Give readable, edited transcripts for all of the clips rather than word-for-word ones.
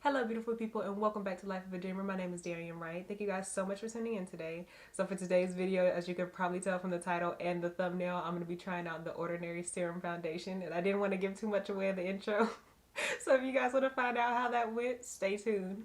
Hello beautiful people and welcome back to Life of a Dreamer. My name is Darian Wright. Thank you guys so much for tuning in today. So for today's video, as you can probably tell from the title and the thumbnail, I'm going to be trying out the Ordinary Serum Foundation, and I didn't want to give too much away in the intro. So if you guys want to find out how that went, stay tuned.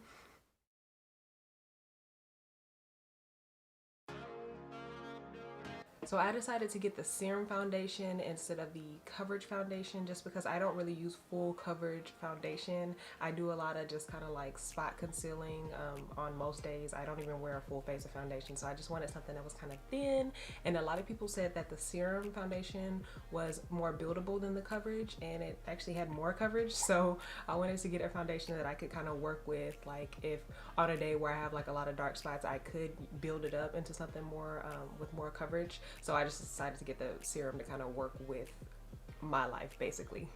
So I decided to get the Serum Foundation instead of the Coverage Foundation just because I don't really use full coverage foundation. I do a lot of just kind of like spot concealing on most days. I don't even wear a full face of foundation, so I just wanted something that was kind of thin. And a lot of people said that the Serum Foundation was more buildable than the coverage, and it actually had more coverage. So I wanted to get a foundation that I could kind of work with, like if on a day where I have like a lot of dark spots, I could build it up into something more with more coverage. So I just decided to get the serum to kind of work with my life basically.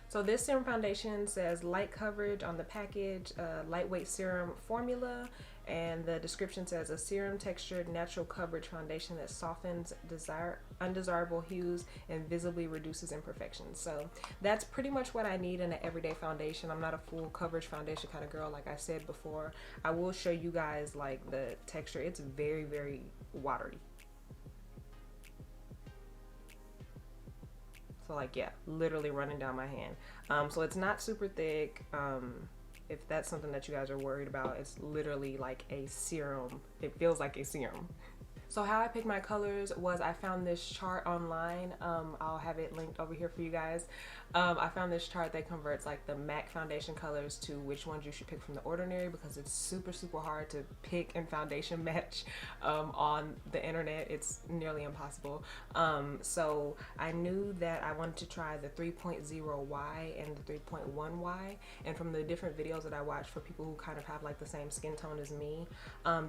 So this serum foundation says light coverage on the package, lightweight serum formula, and the description says a serum textured natural coverage foundation that softens undesirable hues and visibly reduces imperfections. So that's pretty much what I need in an everyday foundation. I'm not a full coverage foundation kind of girl, like I said before. I will show you guys like the texture. It's very, very watery. So like, yeah, literally running down my hand. So it's not super thick. If that's something that you guys are worried about, it's literally like a serum. It feels like a serum. So how I picked my colors was I found this chart online. I'll have it linked over here for you guys. I found this chart that converts like the MAC foundation colors to which ones you should pick from the Ordinary, because it's super hard to pick and foundation match on the internet. It's nearly impossible. So I knew that I wanted to try the 3.0Y and the 3.1Y, and from the different videos that I watched for people who kind of have like the same skin tone as me,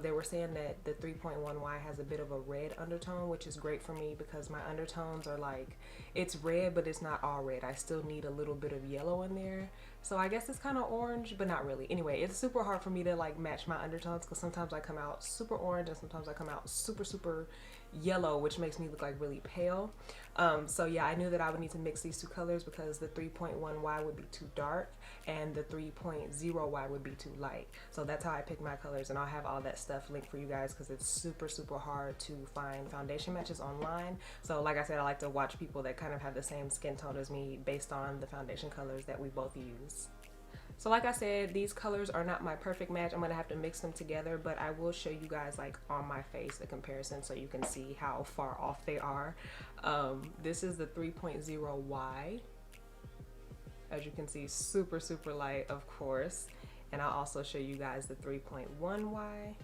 they were saying that the 3.1Y has a bit of a red undertone, which is great for me because my undertones are like, it's red but it's not all red. I still need a little bit of yellow in there, so I guess it's kind of orange but not really. Anyway, it's super hard for me to like match my undertones because sometimes I come out super orange and sometimes I come out super yellow, which makes me look like really pale. So yeah, I knew that I would need to mix these two colors because the 3.1Y would be too dark and the 3.0Y would be too light. So that's how I picked my colors, and I'll have all that stuff linked for you guys because it's super hard to find foundation matches online. So like I said, I like to watch people that kind of have the same skin tone as me based on the foundation colors that we both use. So like I said, these colors are not my perfect match. I'm gonna have to mix them together, but I will show you guys like on my face a comparison so you can see how far off they are. This is the 3.0Y. As you can see, super light, of course. And I'll also show you guys the 3.1Y.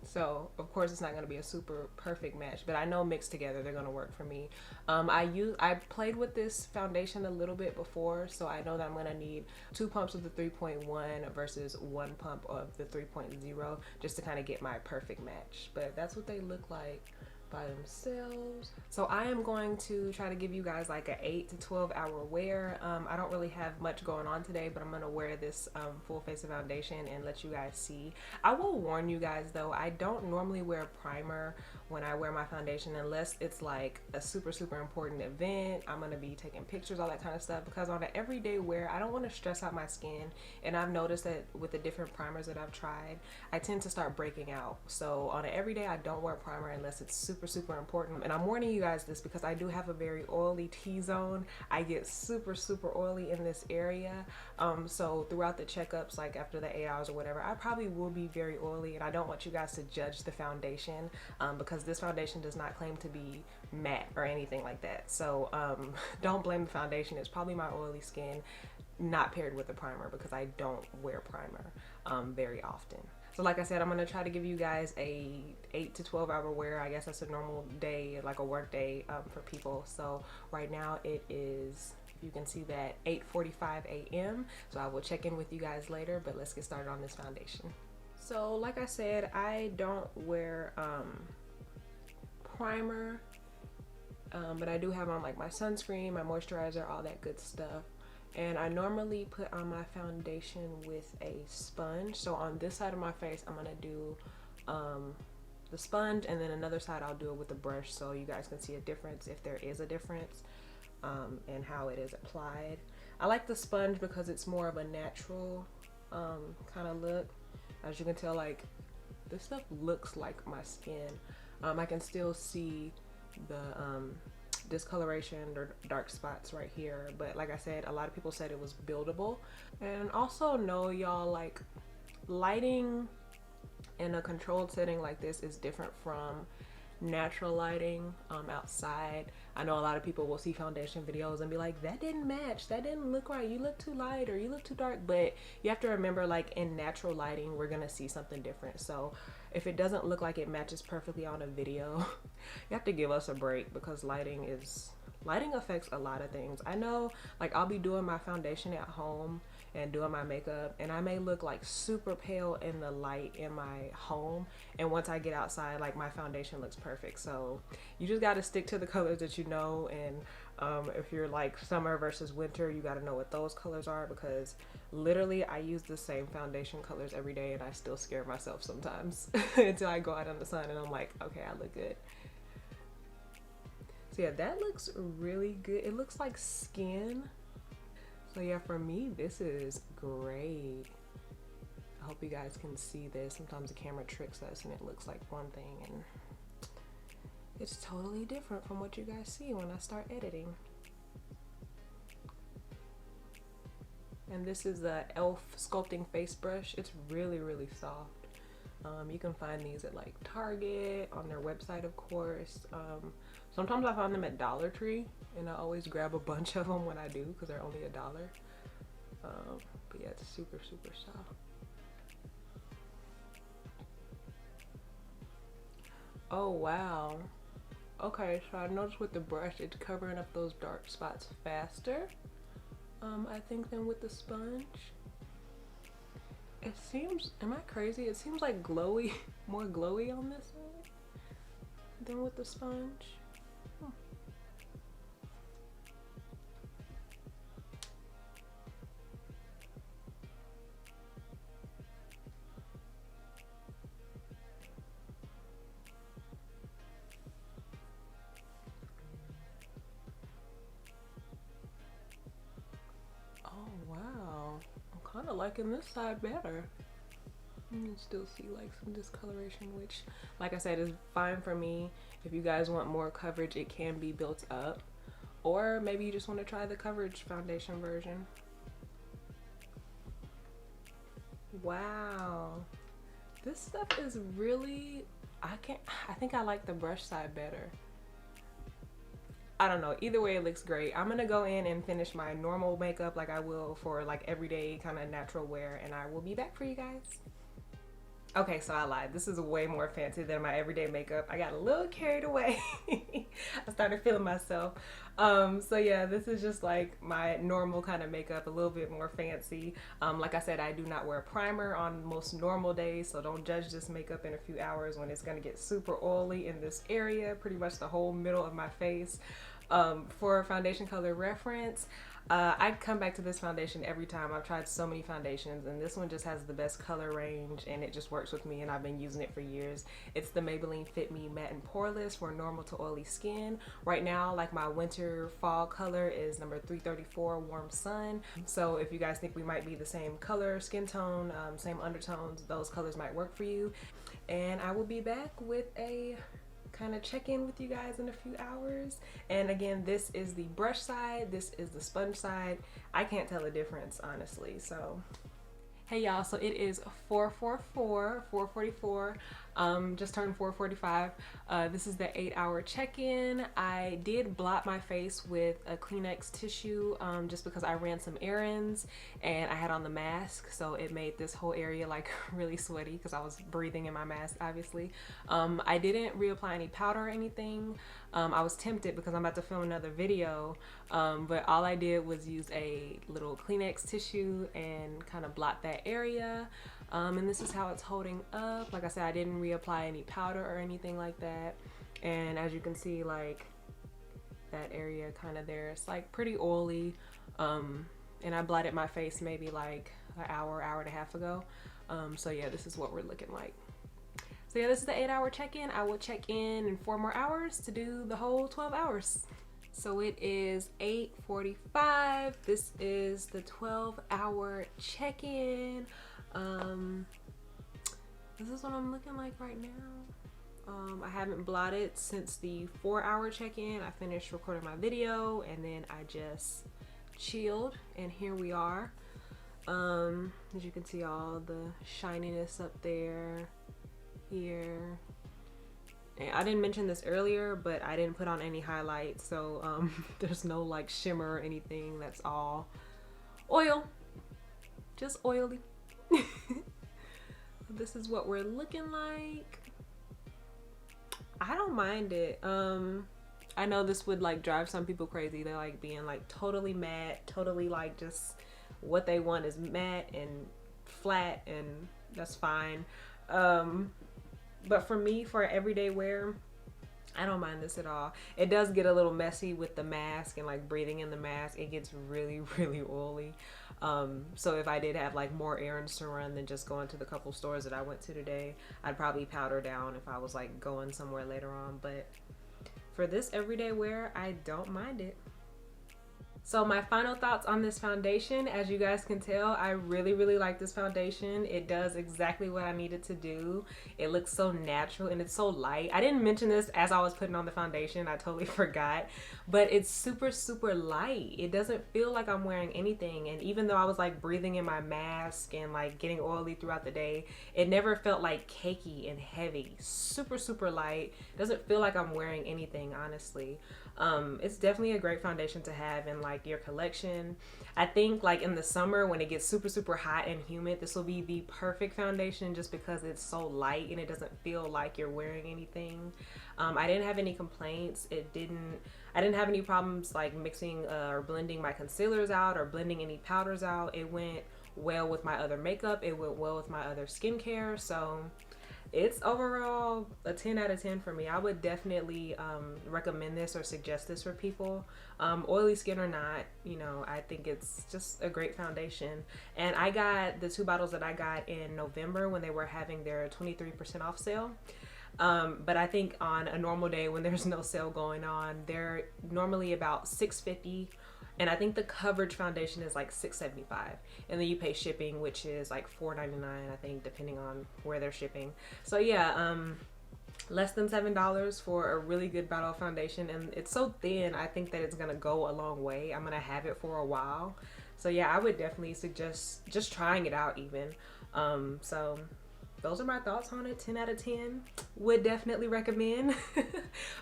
So of course it's not going to be a super perfect match, but I know mixed together they're going to work for me. I played with this foundation a little bit before, so I know that I'm going to need 2 pumps of the 3.1 versus 1 pump of the 3.0 just to kind of get my perfect match. But that's what they look like by themselves. So I am going to try to give you guys like an 8 to 12 hour wear. I don't really have much going on today, but I'm gonna wear this full face of foundation and let you guys see. I will warn you guys though, I don't normally wear primer when I wear my foundation unless it's like a super important event. I'm gonna be taking pictures, all that kind of stuff, because on an everyday wear I don't want to stress out my skin, and I've noticed that with the different primers that I've tried, I tend to start breaking out. So on an everyday I don't wear primer unless it's super important. And I'm warning you guys this because I do have a very oily T-zone. I get super oily in this area. So throughout the checkups, like after the 8 hours or whatever, I probably will be very oily, and I don't want you guys to judge the foundation because this foundation does not claim to be matte or anything like that. So don't blame the foundation. It's probably my oily skin not paired with a primer, because I don't wear primer very often. So like I said, I'm going to try to give you guys a 8 to 12 hour wear. I guess that's a normal day, like a work day for people. So right now it is, you can see that, 8:45 a.m. So I will check in with you guys later, but let's get started on this foundation. So like I said, I don't wear primer, but I do have on like my sunscreen, my moisturizer, all that good stuff. And I normally put on my foundation with a sponge. So on this side of my face, I'm gonna do the sponge, and then another side I'll do it with a brush so you guys can see a difference, if there is a difference, and how it is applied. I like the sponge because it's more of a natural kind of look. As you can tell, like this stuff looks like my skin. I can still see the discoloration or dark spots right here, but like I said, a lot of people said it was buildable. And also know y'all, like lighting in a controlled setting like this is different from natural lighting outside. I know a lot of people will see foundation videos and be like, that didn't match, that didn't look right, you look too light or you look too dark. But you have to remember, like in natural lighting, we're gonna see something different. So if it doesn't look like it matches perfectly on a video, you have to give us a break, because lighting affects a lot of things. I know, like I'll be doing my foundation at home and doing my makeup, and I may look like super pale in the light in my home, and once I get outside, like my foundation looks perfect. So you just got to stick to the colors that you know. And if you're like summer versus winter, you got to know what those colors are, because literally I use the same foundation colors every day and I still scare myself sometimes until I go out in the sun and I'm like, okay, I look good. So yeah, that looks really good. It looks like skin. So yeah, for me, this is great. I hope you guys can see this. Sometimes the camera tricks us and it looks like one thing, and it's totally different from what you guys see when I start editing. And this is the E.L.F. sculpting face brush. It's really, really soft. You can find these at like Target, on their website, of course. Sometimes I find them at Dollar Tree, and I always grab a bunch of them when I do, because they're only $1. But yeah, it's super, super soft. Oh wow. Okay, so I noticed with the brush, it's covering up those dark spots faster, I think, than with the sponge. It seems, am I crazy? It seems like glowy, more glowy on this side than with the sponge. Oh wow, I'm kind of liking this side better. You can still see like some discoloration, which, like I said, is fine for me. If you guys want more coverage, it can be built up. Or maybe you just want to try the coverage foundation version. Wow. This stuff is really, I think I like the brush side better. I don't know, either way it looks great. I'm gonna go in and finish my normal makeup like I will for like everyday kind of natural wear, and I will be back for you guys. Okay, so I lied. This is way more fancy than my everyday makeup. I got a little carried away. I started feeling myself. So yeah, this is just like my normal kind of makeup, a little bit more fancy. Like I said, I do not wear primer on most normal days, so don't judge this makeup in a few hours when it's gonna get super oily in this area, pretty much the whole middle of my face. For foundation color reference, I come back to this foundation every time. I've tried so many foundations, and this one just has the best color range, and it just works with me, and I've been using it for years. It's the Maybelline Fit Me Matte and Poreless for normal to oily skin. Right now, like my winter fall color is number 334, Warm Sun. So if you guys think we might be the same color, skin tone, same undertones, those colors might work for you. And I will be back with a kind of check in with you guys in a few hours. And again, this is the brush side, this is the sponge side. I can't tell the difference, honestly. So hey y'all, so it is 4:44, just turned 4:45. This is the 8-hour check-in. I did blot my face with a Kleenex tissue just because I ran some errands and I had on the mask, so it made this whole area like really sweaty because I was breathing in my mask, obviously. I didn't reapply any powder or anything. I was tempted because I'm about to film another video, but all I did was use a little Kleenex tissue and kind of blot that area. And this is how it's holding up. Like I said, I didn't reapply any powder or anything like that. And as you can see, like that area kind of there, it's like pretty oily. And I blotted my face maybe like an hour and a half ago. So yeah, this is what we're looking like. So yeah, this is the 8-hour check-in. I will check in 4 more hours to do the whole 12 hours. So it is 8:45. This is the 12-hour check-in. This is what I'm looking like right now. I haven't blotted since the 4-hour check-in. I finished recording my video and then I just chilled, and here we are. As you can see, all the shininess up there, here. And I didn't mention this earlier, but I didn't put on any highlights, so there's no like shimmer or anything. That's all oil, just oily. This is what we're looking like. I don't mind it. I know this would like drive some people crazy. They like being like totally matte, totally like just what they want is matte and flat, and that's fine. But for me, for everyday wear, I don't mind this at all. It does get a little messy with the mask and like breathing in the mask. It gets really, really oily. So if I did have like more errands to run than just going to the couple stores that I went to today, I'd probably powder down if I was like going somewhere later on. But for this everyday wear, I don't mind it. So my final thoughts on this foundation, as you guys can tell, I really, really like this foundation. It does exactly what I need it to do. It looks so natural and it's so light. I didn't mention this as I was putting on the foundation. I totally forgot. But it's super, super light. It doesn't feel like I'm wearing anything. And even though I was like breathing in my mask and like getting oily throughout the day, it never felt like cakey and heavy. Super, super light. Doesn't feel like I'm wearing anything, honestly. It's definitely a great foundation to have in like your collection. I think like in the summer when it gets super, super hot and humid, this will be the perfect foundation just because it's so light and it doesn't feel like you're wearing anything. I didn't have any complaints. I didn't have any problems like mixing or blending my concealers out or blending any powders out. It went well with my other makeup. It went well with my other skincare. So it's overall a 10 out of 10 for me. I would definitely recommend this or suggest this for people, oily skin or not. You know, I think it's just a great foundation. And I got the 2 bottles that I got in November when they were having their 23% off sale. But I think on a normal day when there's no sale going on, they're normally about $6.50. And I think the coverage foundation is like $6.75, and then you pay shipping, which is like $4.99, I think, depending on where they're shipping. So yeah, less than $7 for a really good bottle of foundation, and it's so thin. I think that it's gonna go a long way. I'm gonna have it for a while. So yeah, I would definitely suggest just trying it out even. So those are my thoughts on it. 10 out of 10. Would definitely recommend.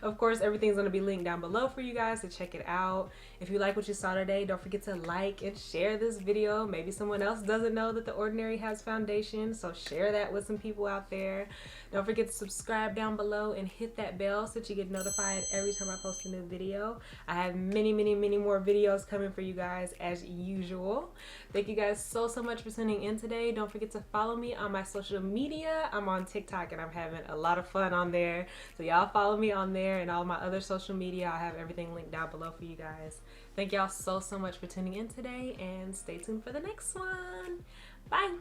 Of course, everything's going to be linked down below for you guys to check it out. If you like what you saw today, don't forget to like and share this video. Maybe someone else doesn't know that The Ordinary has foundation, so share that with some people out there. Don't forget to subscribe down below and hit that bell so that you get notified every time I post a new video. I have many, many, many more videos coming for you guys as usual. Thank you guys so much for tuning in today. Don't forget to follow me on my social media. I'm on TikTok and I'm having a lot of fun on there. So y'all follow me on there and all my other social media. I have everything linked down below for you guys. Thank y'all so much for tuning in today, and stay tuned for the next one. Bye.